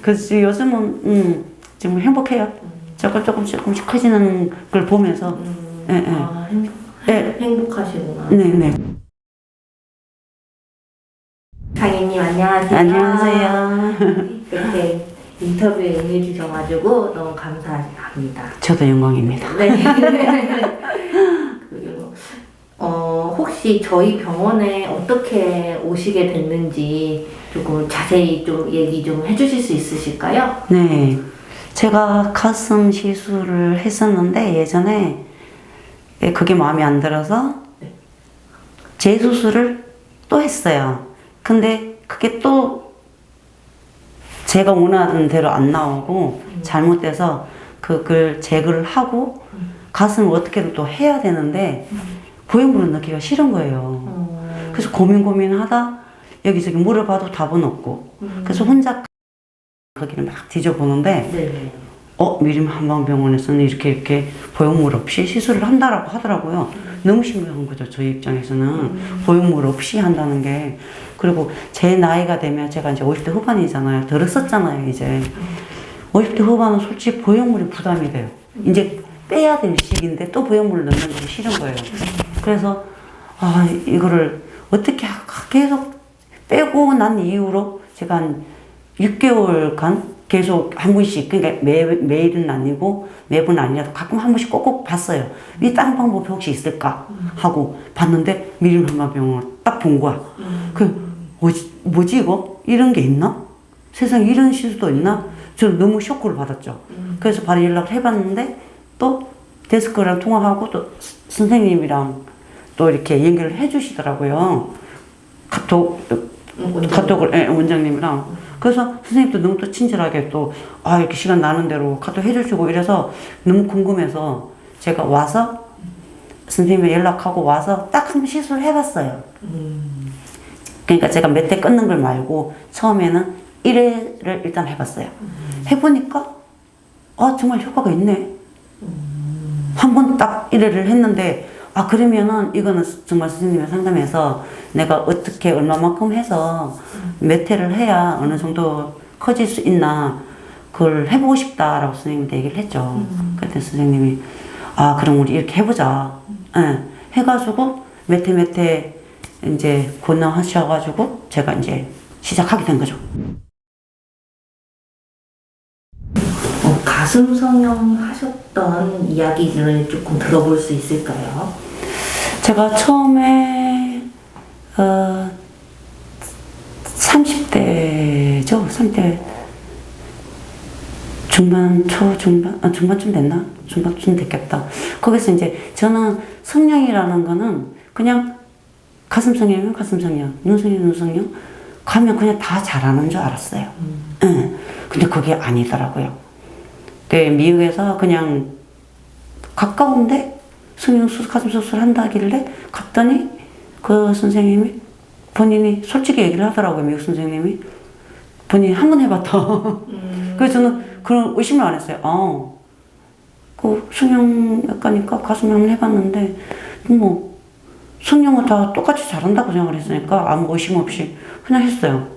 그래서 요즘은 지금 행복해요. 조금씩 커지는 걸 보면서. 예, 예. 아, 예. 행복하시구나. 네네. 장애님 안녕하세요. 안녕하세요. 이렇게 인터뷰에 응해주셔가지고 너무 감사합니다. 저도 영광입니다. 네. 그리고 혹시 저희 병원에 어떻게 오시게 됐는지 조금 자세히 좀 얘기 좀 해주실 수 있으실까요? 네. 제가 가슴 시술을 했었는데 예전에 그게 마음에 안 들어서 재수술을 또 했어요. 근데 그게 또 제가 원하는 대로 안 나오고 잘못돼서 그걸 제거를 하고 가슴을 어떻게든 또 해야 되는데 보형물을 넣기가 싫은 거예요. 그래서 고민하다 여기저기 물어봐도 답은 없고 그래서 혼자 거기를 막 뒤져보는데 네. 미림 한방병원에서는 이렇게 보형물 없이 시술을 한다라고 하더라고요. 너무 신기한 거죠. 저희 입장에서는 보형물 없이 한다는 게. 그리고 제 나이가 되면 제가 이제 50대 후반이잖아요. 들었었잖아요, 이제. 50대 후반은 솔직히 보형물이 부담이 돼요. 이제 빼야 될 시기인데 또 보형물을 넣는 게 싫은 거예요. 그래서 이거를 어떻게 계속 빼고 난 이후로 제가 한 6개월간 계속 한 번씩, 그러니까 매일은 아니고 매번 아니라도 가끔 한 번씩 꼭꼭 봤어요. 이 다른 방법이 혹시 있을까 하고 봤는데 미림 한방병원을 딱 본 거야. 뭐지 이거? 이런 게 있나? 세상에 이런 시술도 있나? 저는 너무 쇼크를 받았죠. 그래서 바로 연락을 해봤는데 또 데스크랑 통화하고 또 선생님이랑 또 이렇게 연결을 해주시더라고요. 카톡을 원장님이랑. 그래서 선생님도 너무 또 친절하게 또 이렇게 시간 나는 대로 카톡 해주시고 이래서 너무 궁금해서 제가 와서 선생님이 연락하고 와서 딱 한 번 시술을 해봤어요. 그러니까 제가 몇 대 끊는 걸 말고 처음에는 1회를 일단 해봤어요. 해보니까 정말 효과가 있네. 한 번 딱 1회를 했는데 그러면은 이거는 정말 선생님의 상담에서 내가 어떻게 얼마만큼 해서 몇 회를 해야 어느 정도 커질 수 있나 그걸 해보고 싶다라고 선생님한테 얘기를 했죠. 그때 선생님이 그럼 우리 이렇게 해보자. 해가지고 몇 회 이제 권유하셔가지고 제가 이제 시작하게 된 거죠. 가슴 성형 하셨던 이야기를 조금 들어볼 수 있을까요? 제가 처음에 30대죠. 30대 중반, 초중반, 중반쯤 됐나? 중반쯤 됐겠다. 거기서 이제 저는 성형이라는 거는 그냥 가슴 성형이면 가슴 성형, 눈 성형, 눈 성형 가면 그냥 다 잘하는 줄 알았어요. 근데 그게 아니더라고요. 미국에서 그냥 가까운데 가슴 수술 한다길래 갔더니 그 선생님이 본인이 솔직히 얘기를 하더라고요. 미국 선생님이 본인이 한 번 해봤다. 그래서 저는 그런 의심을 안 했어요. 그 성형외과니까 가슴 한번 해봤는데 뭐 성형은 다 똑같이 잘한다고 생각을 했으니까 아무 의심 없이 그냥 했어요.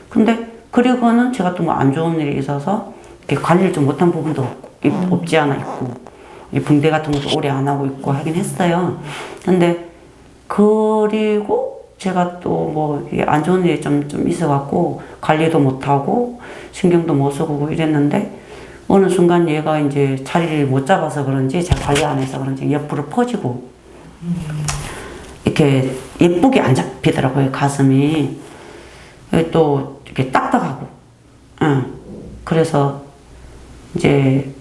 근데 그리고는 제가 또 뭐 안 좋은 일이 있어서 관리를 좀 못한 부분도 없지 않아 있고 붕대 같은 것도 오래 안 하고 있고 하긴 했어요. 근데 그리고 제가 또 뭐 안 좋은 일이 좀 있어갖고 관리도 못하고 신경도 못 쓰고 이랬는데 어느 순간 얘가 이제 자리를 못 잡아서 그런지 제가 관리 안 해서 그런지 옆으로 퍼지고 이렇게 예쁘게 안 잡히더라고요. 가슴이 또 이렇게 딱딱하고 그래서 이제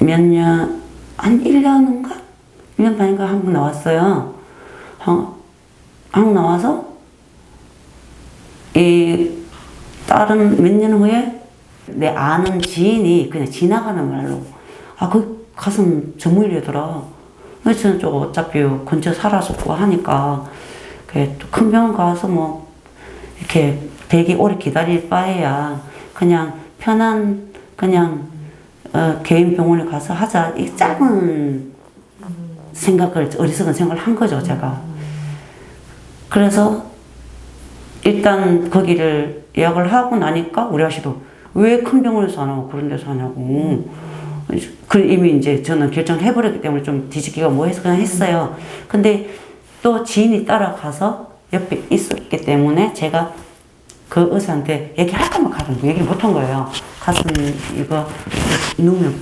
몇 년, 한 1년인가? 1년 반인가 한국 나왔어요. 한국 나와서, 다른 몇 년 후에 내 아는 지인이 그냥 지나가는 말로, 그 가슴 전문의더라. 그래서 저는 좀 어차피 근처 살았었고 하니까, 큰 병원 가서 뭐, 이렇게 되게 오래 기다릴 바에야 그냥 편한, 개인 병원에 가서 하자. 이 짧은 어리석은 생각을 한 거죠, 제가. 그래서 일단 거기를 예약을 하고 나니까 우리 아저씨도 왜 큰 병원에서 안 하고 그런 데서 하냐고. 이미 이제 저는 결정을 해버렸기 때문에 좀 뒤집기가 뭐해서 그냥 했어요. 근데 또 지인이 따라가서 옆에 있었기 때문에 제가 그 의사한테 얘기할 거면 가라고 얘기를 못한 거예요. 가슴 이거 누우면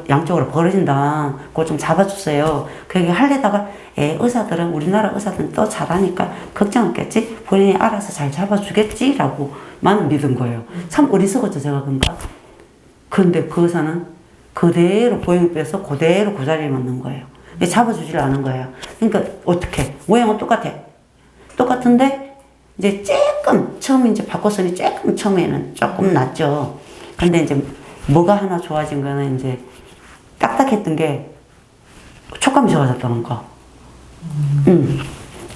양쪽으로 벌어진다. 그거 좀 잡아주세요. 그 얘기 하려다가 의사들은 우리나라 의사들은 또 잘하니까 걱정 없겠지? 본인이 알아서 잘 잡아주겠지라고 만 믿은 거예요. 참 어리석었죠 제가 그러니까. 근데 그 의사는 그대로 보행을 빼서 그대로 그 자리에 맞는 거예요. 잡아주지를 않은 거예요. 그러니까 어떻게 모양은 똑같은데 이제 조금 처음 이제 바꿨으니 조금 처음에는 조금 낫죠. 근데 이제 뭐가 하나 좋아진 거는 이제 딱딱했던 게 촉감이 좋아졌다는 거.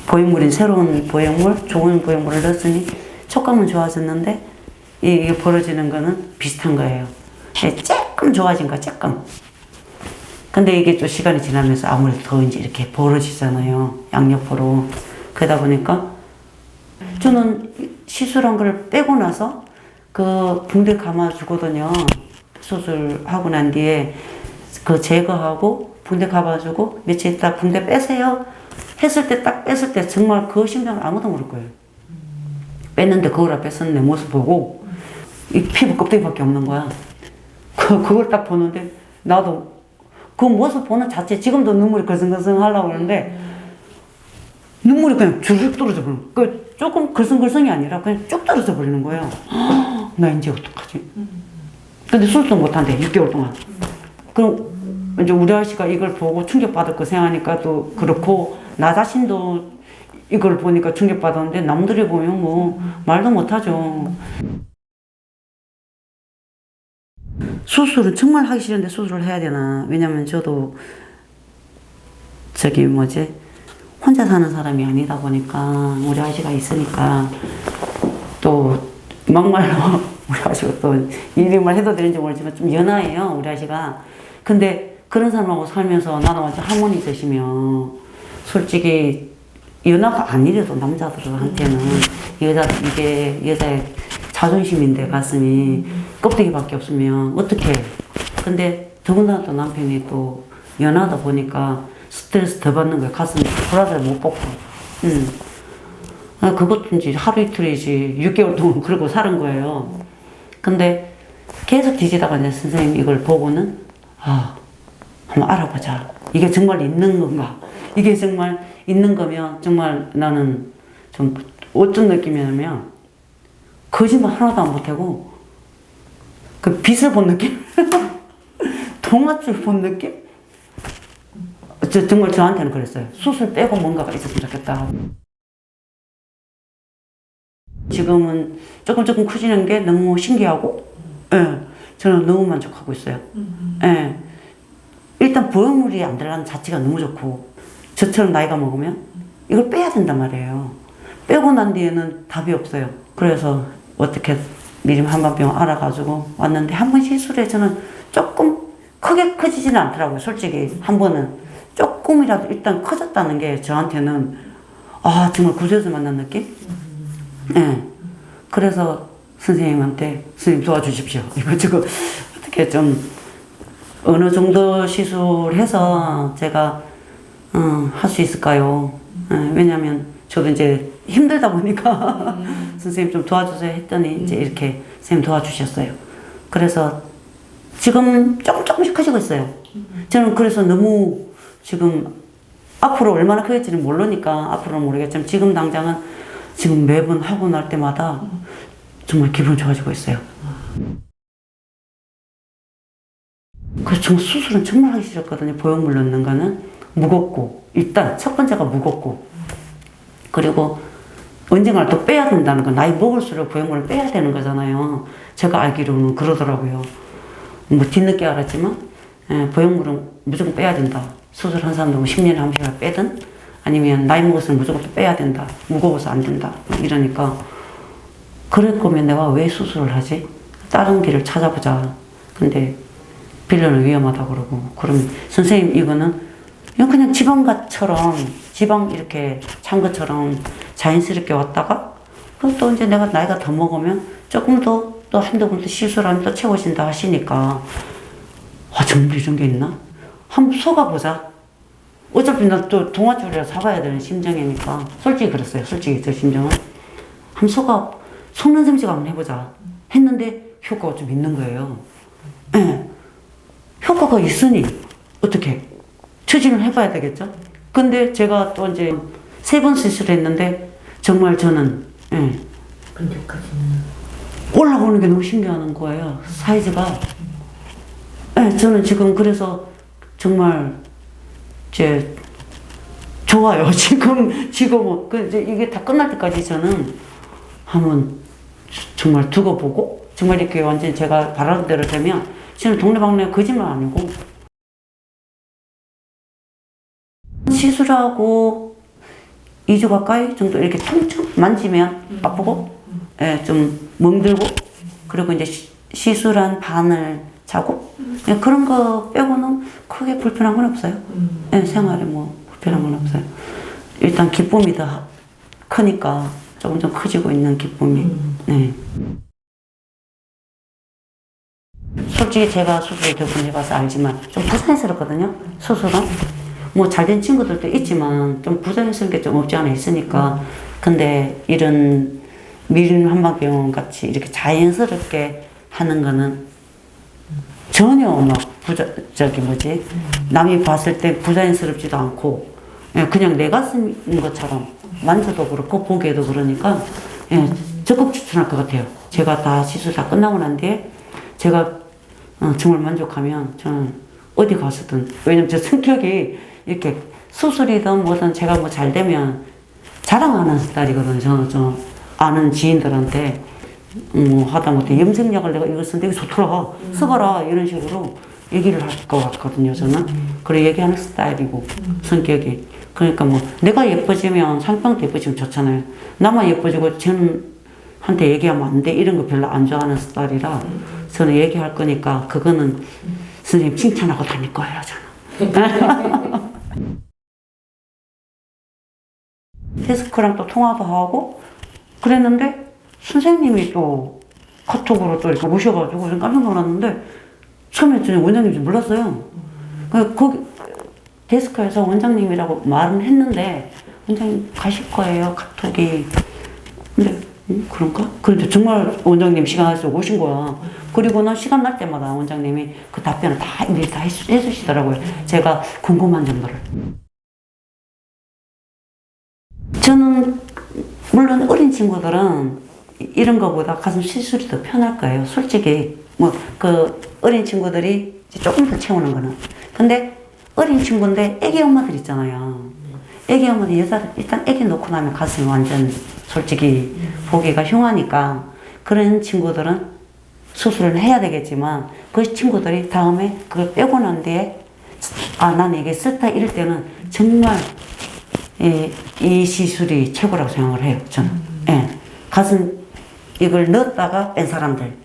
보형물인 새로운 보형물, 좋은 보형물을 넣었으니 촉감은 좋아졌는데 이게 벌어지는 거는 비슷한 거예요. 조금 좋아진 거, 조금. 근데 이게 또 시간이 지나면서 아무래도 더 이제 이렇게 벌어지잖아요. 양옆으로. 그러다 보니까 저는 시술한 걸 빼고 나서 그 붕대 감아주거든요. 수술하고 난 뒤에 그 제거하고 붕대 감아주고 며칠 있다 붕대 빼세요. 했을 때 딱 뺐을 때 정말 그 심장을 아무도 모를 거예요. 뺐는데 거울 앞에서 내 모습 보고 이 피부 껍데기밖에 없는 거야. 그걸 딱 보는데 나도 그 모습 보는 자체 지금도 눈물이 걸성걸성 하려고 그러는데 눈물이 그냥 줄쭉 떨어져 버리는 거야. 조금 걸성걸성이 아니라 그냥 쭉 떨어져 버리는 거예요. 나 이제 어떡하지? 근데 수술도 못한대 6개월 동안. 그럼 이제 우리 아저씨가 이걸 보고 충격받을 거 생각하니까 또 그렇고 나 자신도 이걸 보니까 충격받았는데 남들이 보면 뭐 말도 못하죠. 수술은 정말 하기 싫은데 수술을 해야 되나? 왜냐면 저도 저기 뭐지? 혼자 사는 사람이 아니다 보니까 우리 아저씨가 있으니까 또 막말로 우리 아저씨가 또 이름을 해도 되는지 모르지만 좀 연하예요 우리 아저씨가. 근데 그런 사람하고 살면서 나는 완전 할머니 되시면 솔직히 연하가 아니래도 남자들한테는 이게 여자의 자존심인데 가슴이 껍데기밖에 없으면 어떡해. 근데 더군다나 또 남편이 또 연하다 보니까 스트레스 더 받는 거야. 가슴 브라자를 못 벗고. 그것도 이제 하루 이틀이지 6개월 동안 그러고 사는 거예요. 근데 계속 뒤지다가 이제 선생님 이걸 보고는 한번 알아보자. 이게 정말 있는 건가? 이게 정말 있는 거면 정말 나는 좀 어떤 느낌이냐면 거짓말 하나도 안 못하고 그 빛을 본 느낌? 동아줄 본 느낌? 정말 저한테는 그랬어요. 수술 빼고 뭔가가 있었으면 좋겠다. 지금은 조금 커지는 게 너무 신기하고, 저는 너무 만족하고 있어요. 일단 보형물이 안 들어가는 자체가 너무 좋고, 저처럼 나이가 먹으면 이걸 빼야 된단 말이에요. 빼고 난 뒤에는 답이 없어요. 그래서 어떻게 미림 한방병원 알아가지고 왔는데 한 번 시술에 저는 조금 크게 커지지는 않더라고요. 솔직히 한 번은 조금이라도 일단 커졌다는 게 저한테는 정말 구세주 만난 느낌? 그래서 선생님한테 선생님 도와주십시오. 이거 어떻게 좀 어느 정도 시술해서 제가 할 수 있을까요? 왜냐면 저도 이제 힘들다 보니까 선생님 좀 도와주세요 했더니 이제 이렇게 선생님 도와주셨어요. 그래서 지금 조금씩 커지고 있어요. 저는 그래서 너무 지금 앞으로 얼마나 커질지는 모르니까 앞으로는 모르겠지만 지금 당장은 지금 매번 하고 날 때마다 정말 기분 좋아지고 있어요. 그래서 정말 수술은 정말 하기 싫었거든요. 보형물 넣는 거는 무겁고 일단 첫 번째가 무겁고 그리고 언젠가 또 빼야 된다는 거. 나이 먹을수록 보형물을 빼야 되는 거잖아요. 제가 알기로는 그러더라고요. 뭐 뒤늦게 알았지만 보형물은 무조건 빼야 된다. 수술한 사람도 10년에 한 번씩 빼든 아니면 나이 먹었으면 무조건 또 빼야 된다. 무거워서 안 된다. 이러니까 그럴 거면 내가 왜 수술을 하지? 다른 길을 찾아보자. 근데 필러는 위험하다고 그러고 그러면 선생님 이거는 그냥 지방 이렇게 찬 것처럼 자연스럽게 왔다가 그럼 또 이제 내가 나이가 더 먹으면 조금 더 또 한두 번 더 시술하면 또 채워진다 하시니까 정말 이런 게 있나? 한번 속아보자. 어차피 나 또 동아줄이라 사봐야 되는 심정이니까 솔직히 그랬어요. 솔직히 제 심정은 한번 속는 셈식 한번 해보자 했는데 효과가 좀 있는 거예요. 예. 효과가 있으니 어떻게 추진을 해봐야 되겠죠. 근데 제가 또 이제 3번 수술했는데 정말 저는 만족하시는. 올라오는 게 너무 신기한 거예요. 사이즈가. 저는 지금 그래서 정말 이제 좋아요. 지금 이제 이게 다 끝날 때까지 저는 한번 정말 두고 보고 정말 이렇게 완전히 제가 바라는 대로 되면 지금 동네방네 거짓말 아니고 시술하고 2주 가까이 정도 이렇게 통증 만지면 아프고 좀 멍들고 그리고 이제 시술한 바늘 자국 그런 거 빼고는 크게 불편한 건 없어요. 생활에 뭐 불편한 건 없어요. 일단 기쁨이 더 크니까 조금 좀 커지고 있는 기쁨이. 네. 솔직히 제가 수술을 대부분 해봐서 알지만 좀 부자연스럽거든요. 수술은 뭐 잘된 친구들도 있지만 좀 부자연스러운 게 좀 없지 않아 있으니까. 근데 이런 밀한방병원 같이 이렇게 자연스럽게 하는 거는 전혀 막 남이 봤을 때 부자연스럽지도 않고 그냥 내 가슴인 것처럼 만져도 그렇고 보기에도 그러니까 적극 추천할 것 같아요. 제가 다 시술 다 끝나고 난 뒤에 제가 정말 만족하면 저는 어디 가서든, 왜냐면 제 성격이 이렇게 수술이든 뭐든 제가 뭐 잘 되면 자랑하는 스타일이거든요. 저는 좀 아는 지인들한테 뭐 하다못해 염색약을 내가 이거 쓴데 이거 좋더라 써봐라 이런 식으로 얘기를 할 것 같거든요. 저는 그래 얘기하는 스타일이고 성격이. 그러니까 뭐 내가 예뻐지면 상대방도 예뻐지면 좋잖아요. 나만 예뻐지고 쟤한테 얘기하면 안 돼 이런 거 별로 안 좋아하는 스타일이라 저는 얘기할 거니까 그거는 선생님 칭찬하고 다닐 거예요. 저는. 데스크랑 또 통화도 하고 그랬는데 선생님이 또 카톡으로 또 이렇게 오셔가지고 좀 깜짝 놀랐는데 처음에 저는 원장님인지 몰랐어요. 거기 데스크에서 원장님이라고 말은 했는데 원장님 가실 거예요 카톡이. 근데 그런가? 그런데 정말 원장님 시간 나서 오신 거야. 그리고는 시간 날 때마다 원장님이 그 답변을 다 일일이 다 해주시더라고요. 제가 궁금한 점들을. 저는 물론 어린 친구들은 이런 거보다 가슴 시술이 더 편할 거예요. 솔직히 뭐 그 어린 친구들이 조금 더 채우는 거는. 근데 어린 친구인데 애기 엄마들 있잖아요. 애기 엄마들 여자들 일단 애기 놓고 나면 가슴이 완전 솔직히 보기가 흉하니까 그런 친구들은 수술을 해야 되겠지만 그 친구들이 다음에 그걸 빼고 난 뒤에 난 이게 싫다 이럴 때는 정말 이 시술이 최고라고 생각을 해요. 저는. 가슴 이걸 넣었다가 뺀 사람들.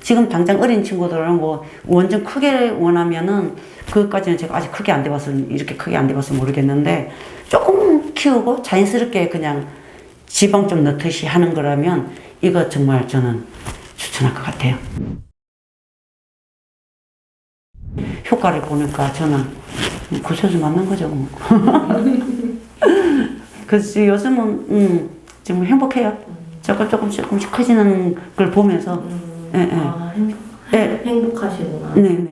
지금 당장 어린 친구들은 뭐 완전 크게 원하면은 그것까지는 제가 아직 크게 안 돼봐서 이렇게 크게 안 돼봐서 모르겠는데 조금 키우고 자연스럽게 그냥 지방 좀 넣듯이 하는 거라면 이거 정말 저는 추천할 것 같아요. 효과를 보니까 저는 구세주 맞는 거죠. 뭐. 그래서 요즘은 지금 행복해요. 조금씩 커지는 걸 보면서. 행복하시구나. 네.